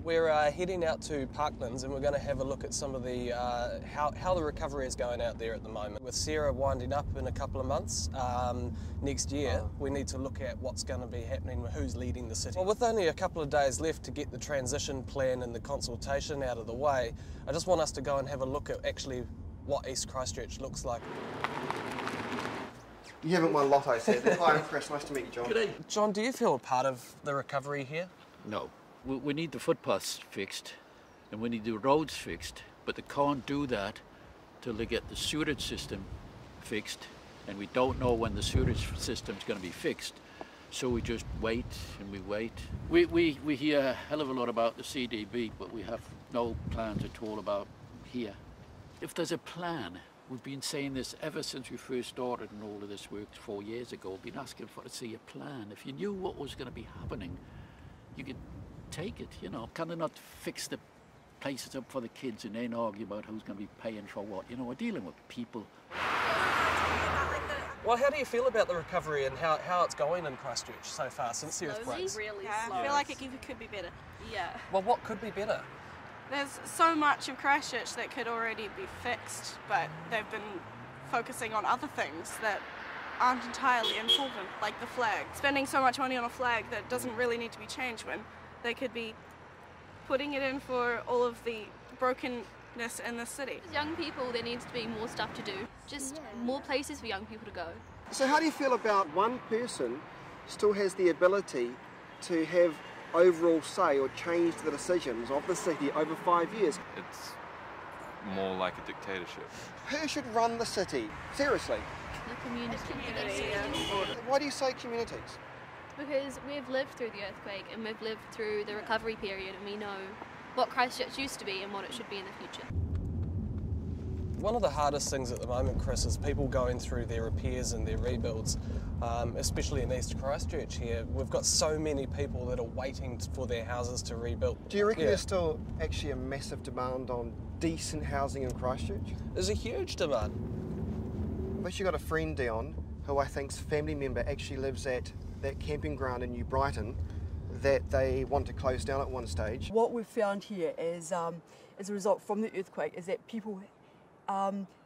We're heading out to Parklands and we're going to have a look at some of the how the recovery is going out there at the moment. With CERA winding up in a couple of months next year, we need to look at what's going to be happening, who's leading the city. Well, with only a couple of days left to get the transition plan and the consultation out of the way, I just want us to go and have a look at actually what East Christchurch looks like. You haven't won lotto, Seth. Hi, I'm Chris. Nice to meet you, John. Good day. John, do you feel a part of the recovery here? No. We need the footpaths fixed and we need the roads fixed, but they can't do that till they get the sewerage system fixed, and we don't know when the sewerage system is going to be fixed. So we just wait and we wait. We hear a hell of a lot about the CDB, but we have no plans at all about here. If there's a plan, we've been saying this ever since we first started and all of this work 4 years ago, we've been asking for to see a plan. If you knew what was going to be happening, you could take it, you know. Can they not fix the places up for the kids and then argue about who's going to be paying for what? You know, we're dealing with people. Well, how do you feel about the recovery and how it's going in Christchurch so far since the earthquakes? Really slow. I feel like it could be better. Yeah. Well, what could be better? There's so much of Christchurch that could already be fixed, but they've been focusing on other things that aren't entirely important, like the flag. Spending so much money on a flag that doesn't really need to be changed when they could be putting it in for all of the brokenness in the city. As young people, there needs to be more stuff to do. Just more places for young people to go. So how do you feel about one person still has the ability to have overall say or change the decisions of the city over 5 years? It's more like a dictatorship. Who should run the city? Seriously. The community. Why do you say communities? Because we've lived through the earthquake and we've lived through the recovery period, and we know what Christchurch used to be and what it should be in the future. One of the hardest things at the moment, Chris, is people going through their repairs and their rebuilds, especially in East Christchurch here. We've got so many people that are waiting for their houses to rebuild. Do you reckon there's still actually a massive demand on decent housing in Christchurch? There's a huge demand. I've actually got a friend, Dion, who I think's family member actually lives at that camping ground in New Brighton that they want to close down at one stage. What we've found here is, as a result from the earthquake, is that people,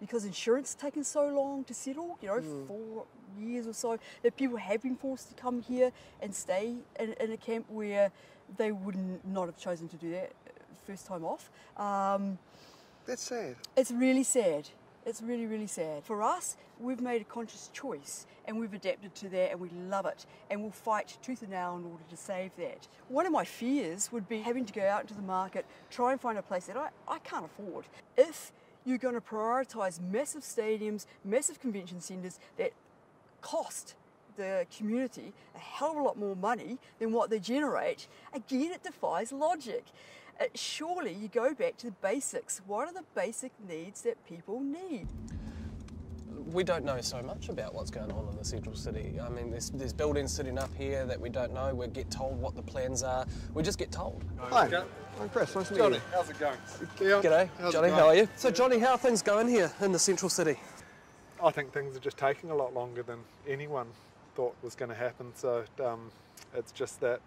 because insurance has taken so long to settle, 4 years or so, that people have been forced to come here and stay in a camp where they would not have chosen to do that first time off. That's sad. It's really sad. It's really, really sad. For us, we've made a conscious choice and we've adapted to that and we love it, and we'll fight tooth and nail in order to save that. One of my fears would be having to go out into the market, try and find a place that I can't afford. If you're going to prioritise massive stadiums, massive convention centres that cost the community a hell of a lot more money than what they generate, again, it defies logic. Surely you go back to the basics. What are the basic needs that people need? We don't know so much about what's going on in the central city. I mean, there's buildings sitting up here that we don't know. We get told what the plans are. We just get told. Hi, I'm Chris. Nice to meet you. Johnny, how's it going? G'day, Johnny, how are you? So Johnny, how are things going here in the central city? I think things are just taking a lot longer than anyone thought was going to happen. So it's just that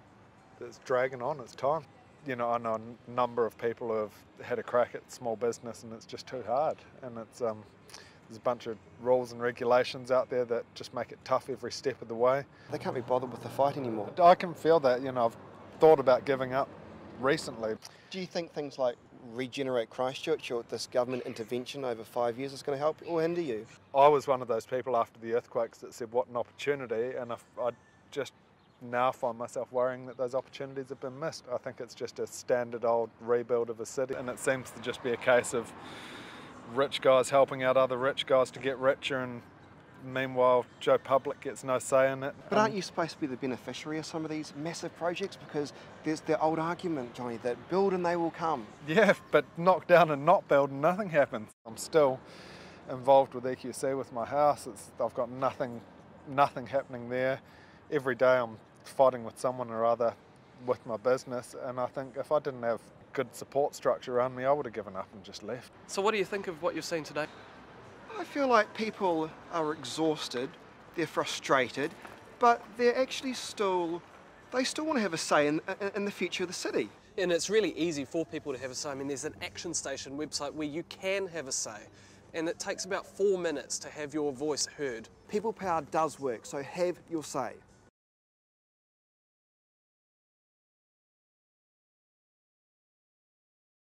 it's dragging on. It's time. You know, I know a number of people who have had a crack at small business and it's just too hard. And it's there's a bunch of rules and regulations out there that just make it tough every step of the way. They can't be bothered with the fight anymore. I can feel that, I've thought about giving up recently. Do you think things like Regenerate Christchurch or this government intervention over 5 years is going to help or hinder you? I was one of those people after the earthquakes that said, what an opportunity, and I just now find myself worrying that those opportunities have been missed. I think it's just a standard old rebuild of a city, and it seems to just be a case of rich guys helping out other rich guys to get richer, and meanwhile Joe Public gets no say in it. But aren't you supposed to be the beneficiary of some of these massive projects? Because there's the old argument, Johnny, that build and they will come. Yeah, but knock down and not build and nothing happens. I'm still involved with EQC with my house. I've got nothing happening there. Every day I'm fighting with someone or other with my business, and I think if I didn't have good support structure around me, I would have given up and just left. So what do you think of what you've seen today? I feel like people are exhausted, they're frustrated, but they're actually still they still want to have a say in the future of the city. And it's really easy for people to have a say. I mean, there's an Action Station website where you can have a say, and it takes about 4 minutes to have your voice heard. People power does work, so have your say.